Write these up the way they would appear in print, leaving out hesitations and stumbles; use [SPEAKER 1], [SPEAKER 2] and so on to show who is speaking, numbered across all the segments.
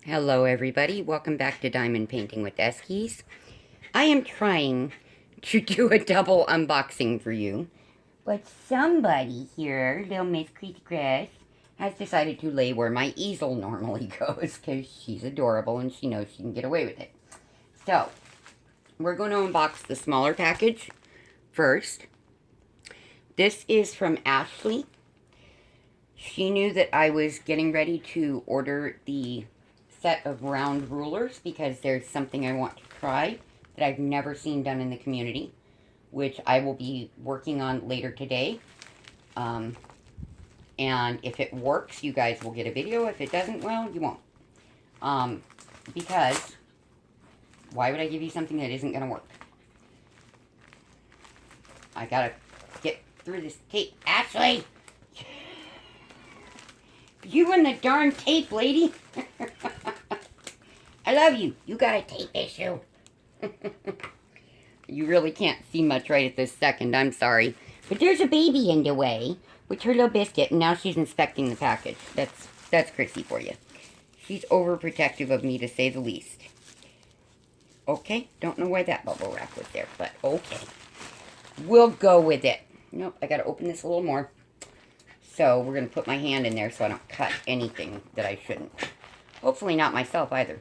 [SPEAKER 1] Hello everybody, welcome back to Diamond Painting with Eskies. I am trying to do a double unboxing for you, but somebody here, little Miss Creaky Grass, has decided to lay where my easel normally goes because she's adorable and she knows she can get away with it. So, we're going to unbox the smaller package first. This is from Ashley. She knew that I was getting ready to order the set of round rulers because there's something I want to try that I've never seen done in the community, which I will be working on later today. And if it works, you guys will get a video. If it doesn't, well, you won't. Because why would I give you something that isn't going to work? I gotta get through this tape. Ashley! You and the darn tape, lady! I love you. You got a tape issue. You really can't see much right at this second. I'm sorry. But there's a baby in the way with her little biscuit, and now she's inspecting the package. That's Chrissy for you. She's overprotective of me, to say the least. Okay, don't know why that bubble wrap was there, but okay. We'll go with it. Nope, I gotta open this a little more. So we're gonna put my hand in there so I don't cut anything that I shouldn't. Hopefully not myself either.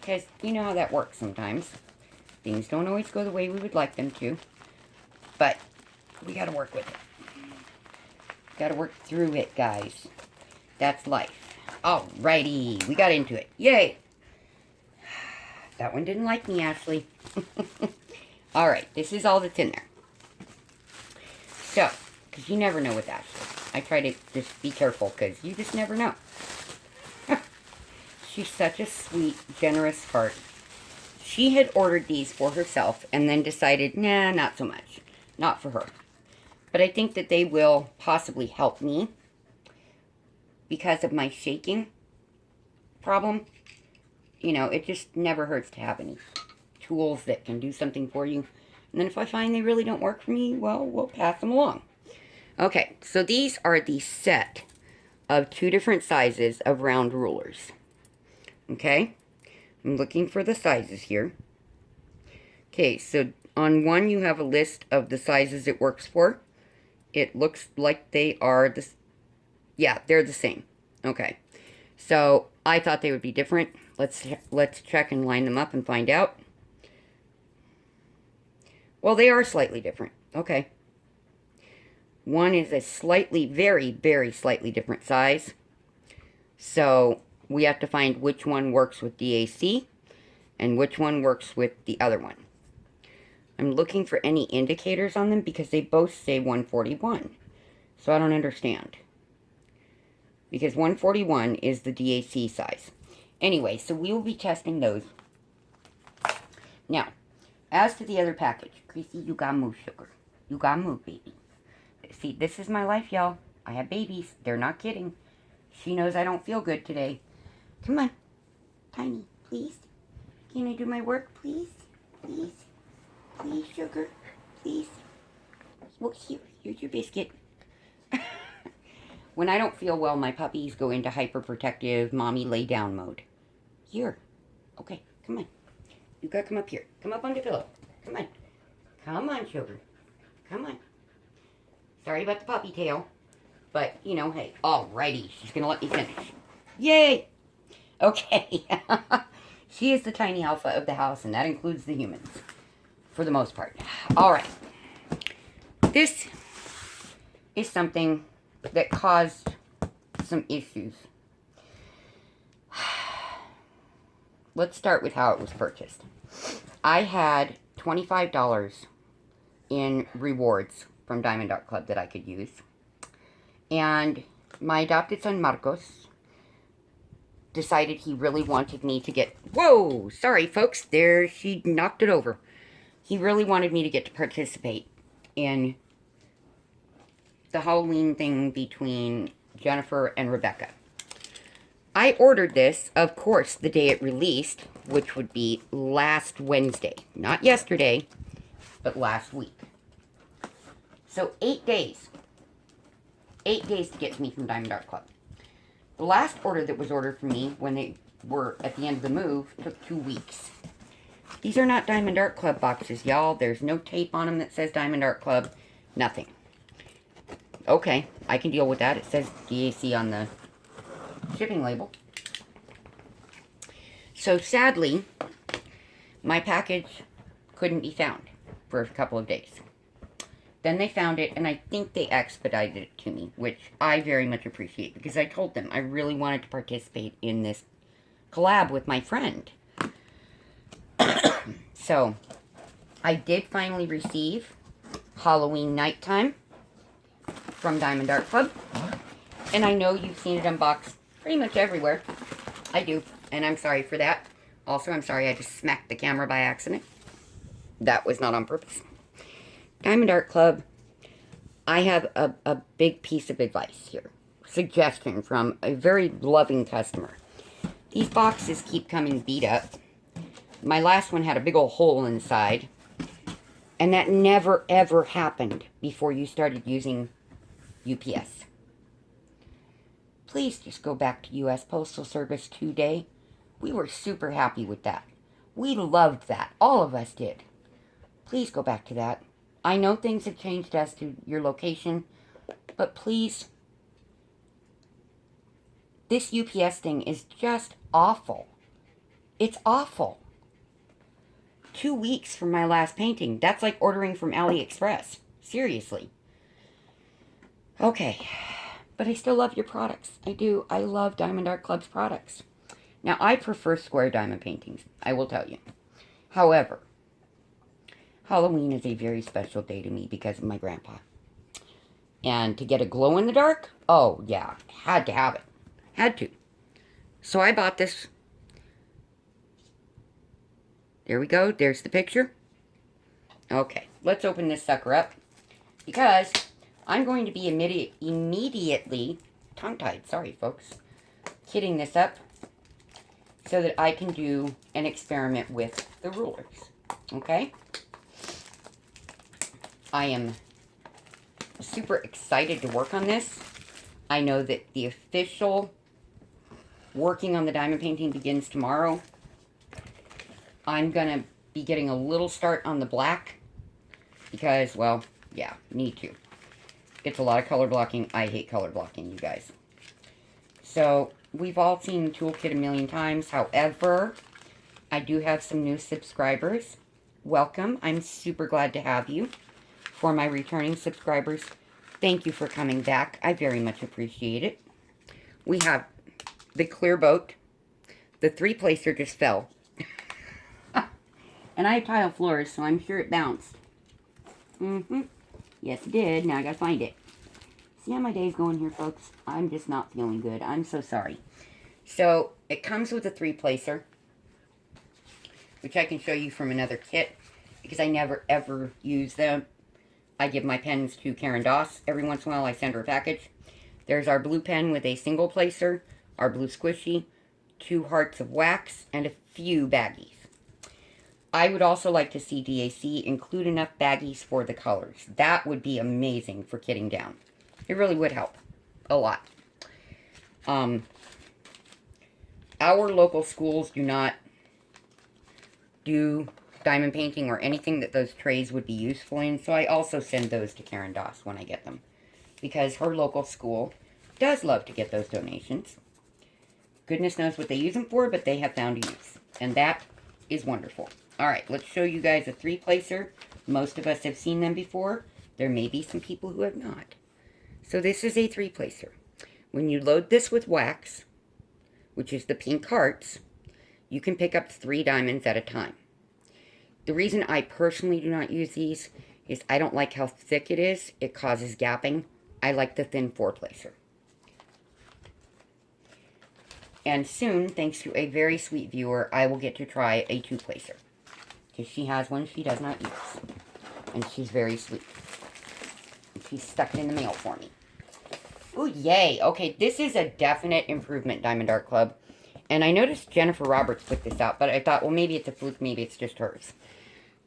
[SPEAKER 1] Because you know how that works sometimes. Things don't always go the way we would like them to. But we gotta work with it. Gotta work through it, guys. That's life. Alrighty, we got into it. Yay! That one didn't like me, Ashley. Alright, this is all that's in there. So, because you never know with Ashley. I try to just be careful because you just never know. She's such a sweet, generous heart. She had ordered these for herself and then decided, nah, not so much. Not for her. But I think that they will possibly help me because of my shaking problem. You know, it just never hurts to have any tools that can do something for you. And then if I find they really don't work for me, well, we'll pass them along. Okay, so these are the set of 2 different sizes of round rulers. Okay, I'm looking for the sizes here. Okay, so on one you have a list of the sizes it works for. It looks like they are yeah, they're the same. Okay, so I thought they would be different. Let's check and line them up and find out. Well, they are slightly different. Okay. One is a slightly, very, very slightly different size. So we have to find which one works with DAC and which one works with the other one. I'm looking for any indicators on them because they both say 141. So I don't understand. Because 141 is the DAC size. Anyway, so we will be testing those. Now, as to the other package, Chrissy, you gotta move, sugar. You gotta move, baby. See, this is my life, y'all. I have babies. They're not kidding. She knows I don't feel good today. Come on. Tiny, please. Can I do my work, please? Please. Please, sugar. Please. Well, here's your biscuit. When I don't feel well, my puppies go into hyperprotective mommy lay down mode. Here. Okay, come on. You gotta come up here. Come up on the pillow. Come on. Come on, sugar. Come on. Sorry about the puppy tail. But, you know, hey. Alrighty. She's gonna let me finish. Yay! Okay. She is the tiny alpha of the house, and that includes the humans. For the most part. Alright. This is something that caused some issues. Let's start with how it was purchased. I had $25 in rewards from Diamond Art Club that I could use. And my adopted son, Marcos, decided he really wanted me to get... Whoa! Sorry, folks. There, she knocked it over. He really wanted me to get to participate in the Halloween thing between Jennifer and Rebecca. I ordered this, of course, the day it released, which would be last Wednesday. Not yesterday, but last week. So 8 days. 8 days to get to me from Diamond Art Club. The last order that was ordered for me when they were at the end of the move took 2 weeks. These are not Diamond Art Club boxes, y'all. There's no tape on them that says Diamond Art Club. Nothing. Okay, I can deal with that. It says DAC on the shipping label. So sadly, my package couldn't be found for a couple of days. Then they found it, and I think they expedited it to me, which I very much appreciate, because I told them I really wanted to participate in this collab with my friend. So, I did finally receive Halloween Nighttime from Diamond Art Club. And I know you've seen it unboxed pretty much everywhere. I do, and I'm sorry for that. Also, I'm sorry I just smacked the camera by accident. That was not on purpose. Diamond Art Club, I have a big piece of advice here. Suggestion from a very loving customer. These boxes keep coming beat up. My last one had a big old hole inside. And that never ever happened before you started using UPS. Please just go back to US Postal Service today. We were super happy with that. We loved that. All of us did. Please go back to that. I know things have changed as to your location, but please, this UPS thing is just awful. It's awful. 2 weeks from my last painting. That's like ordering from AliExpress. Seriously. Okay. But I still love your products. I do. I love Diamond Art Club's products. Now, I prefer square diamond paintings. I will tell you. However, Halloween is a very special day to me because of my grandpa. And to get a glow in the dark, oh yeah, had to have it. Had to. So I bought this. There we go. There's the picture. Okay, let's open this sucker up. Because I'm going to be immediately tongue-tied. Sorry, folks. Kitting this up so that I can do an experiment with the rulers. Okay? I am super excited to work on this. I know that the official working on the diamond painting begins tomorrow. I'm going to be getting a little start on the black because, well, yeah, need to. It's a lot of color blocking. I hate color blocking, you guys. So, we've all seen the toolkit a million times. However, I do have some new subscribers. Welcome. I'm super glad to have you. For my returning subscribers, thank you for coming back. I very much appreciate it. We have the clear boat. The 3-placer just fell. And I have tile floors, so I'm sure it bounced. Yes, it did. Now I gotta find it. See how my day's going here, folks? I'm just not feeling good. I'm so sorry. So, it comes with a 3-placer, which I can show you from another kit, because I never, ever use them. I give my pens to Karen Doss. Every once in a while, I send her a package. There's our blue pen with a single placer, our blue squishy, 2 hearts of wax, and a few baggies. I would also like to see DAC include enough baggies for the colors. That would be amazing for kitting down. It really would help. A lot. Our local schools do not do diamond painting or anything that those trays would be useful in, so I also send those to Karen Doss when I get them. Because her local school does love to get those donations. Goodness knows what they use them for, but they have found a use. And that is wonderful. Alright, let's show you guys a 3-placer. Most of us have seen them before. There may be some people who have not. So this is a 3-placer. When you load this with wax, which is the pink hearts, you can pick up 3 diamonds at a time. The reason I personally do not use these is I don't like how thick it is. It causes gapping. I like the thin 4-placer. And soon, thanks to a very sweet viewer, I will get to try a 2-placer. Because she has one she does not use. And she's very sweet. And she's stuck it in the mail for me. Ooh, yay. Okay, this is a definite improvement, Diamond Art Club. And I noticed Jennifer Roberts put this out, but I thought, well, maybe it's a fluke, maybe it's just hers.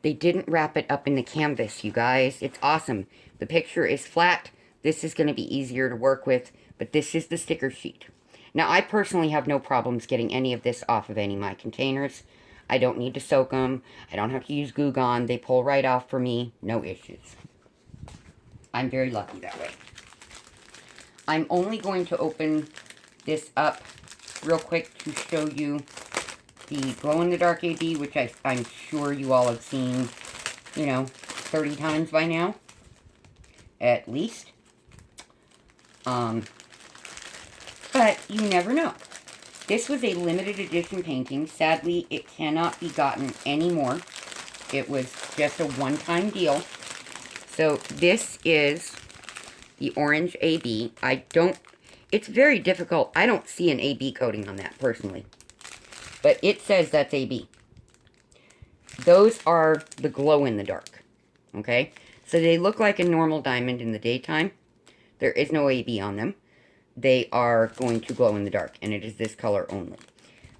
[SPEAKER 1] They didn't wrap it up in the canvas, you guys. It's awesome. The picture is flat. This is going to be easier to work with, but this is the sticker sheet. Now, I personally have no problems getting any of this off of any of my containers. I don't need to soak them. I don't have to use Goo Gone. They pull right off for me. No issues. I'm very lucky that way. I'm only going to open this up real quick to show you the glow-in-the-dark AB, which I'm sure you all have seen, you know, 30 times by now, at least. But you never know. This was a limited edition painting. Sadly, it cannot be gotten anymore. It was just a one-time deal. So this is the orange AB. It's very difficult. I don't see an AB coating on that personally. But it says that's AB. Those are the glow-in-the-dark. Okay? So they look like a normal diamond in the daytime. There is no AB on them. They are going to glow in the dark. And it is this color only.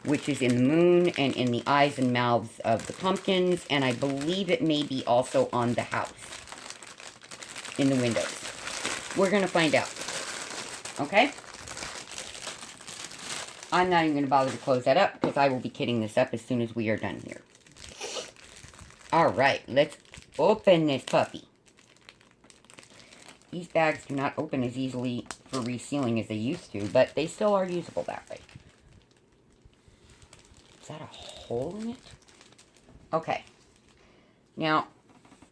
[SPEAKER 1] Which is in the moon and in the eyes and mouths of the pumpkins. And I believe it may be also on the house. In the windows. We're going to find out. Okay? I'm not even going to bother to close that up because I will be kitting this up as soon as we are done here. Alright, let's open this puppy. These bags do not open as easily for resealing as they used to, but they still are usable that way. Is that a hole in it? Okay. Now,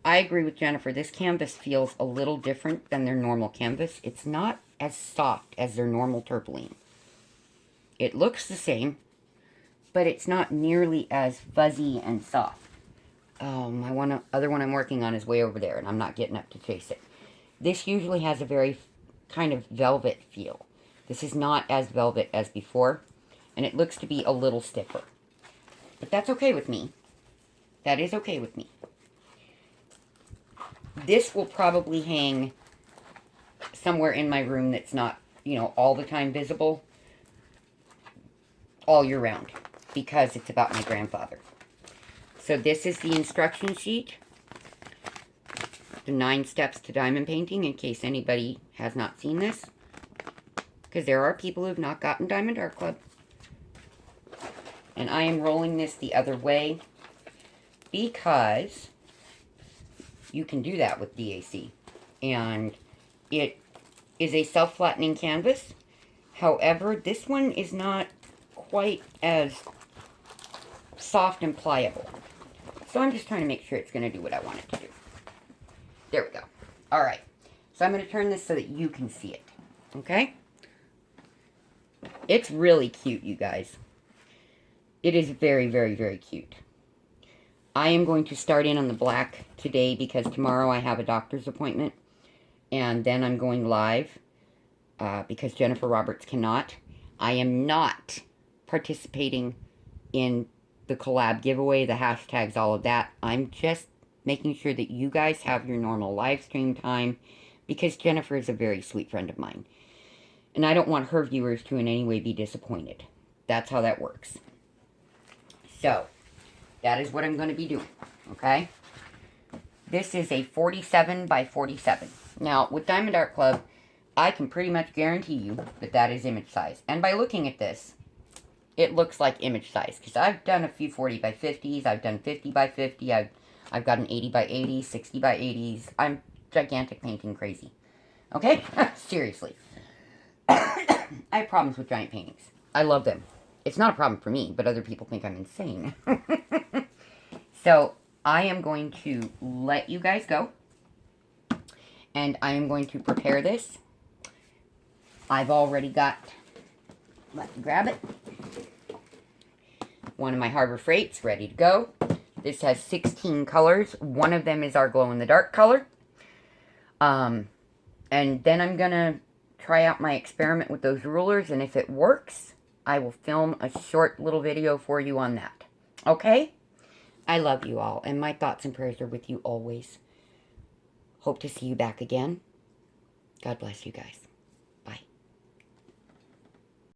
[SPEAKER 1] I agree with Jennifer. This canvas feels a little different than their normal canvas. It's not as soft as their normal turpoline. It looks the same, but it's not nearly as fuzzy and soft. My other one I'm working on is way over there, and I'm not getting up to chase it. This usually has a very kind of velvet feel. This is not as velvet as before, and it looks to be a little stiffer. But that's okay with me. That is okay with me. This will probably hang somewhere in my room that's not, you know, all the time visible, all year round, because it's about my grandfather. So this is the instruction sheet. The 9 steps to diamond painting, in case anybody has not seen this. Because there are people who have not gotten Diamond Art Club. And I am rolling this the other way because you can do that with DAC. And it is a self-flattening canvas. However, this one is not quite as soft and pliable. So I'm just trying to make sure it's going to do what I want it to do. There we go. Alright. So I'm going to turn this so that you can see it. Okay? It's really cute, you guys. It is very, very, very cute. I am going to start in on the black today because tomorrow I have a doctor's appointment. And then I'm going live because Jennifer Roberts cannot. I am not participating in the collab giveaway, the hashtags, all of that. I'm just making sure that you guys have your normal live stream time because Jennifer is a very sweet friend of mine. And I don't want her viewers to in any way be disappointed. That's how that works. So, that is what I'm going to be doing, okay? This is a 47 by 47. Now, with Diamond Art Club, I can pretty much guarantee you that that is image size. And by looking at this, it looks like image size. Because I've done a few 40 by 50s, I've done 50 by 50, I've got an 80 by 80, 60 by 80s. I'm gigantic painting crazy. Okay? Seriously. I have problems with giant paintings. I love them. It's not a problem for me, but other people think I'm insane. So, I am going to let you guys go. And I am going to prepare this. I've already got, let me grab it, one of my Harbor Freights ready to go. This has 16 colors. One of them is our glow-in-the-dark color. And then I'm going to try out my experiment with those rulers. And if it works, I will film a short little video for you on that. Okay? I love you all. And my thoughts and prayers are with you always. Hope to see you back again. God bless you guys.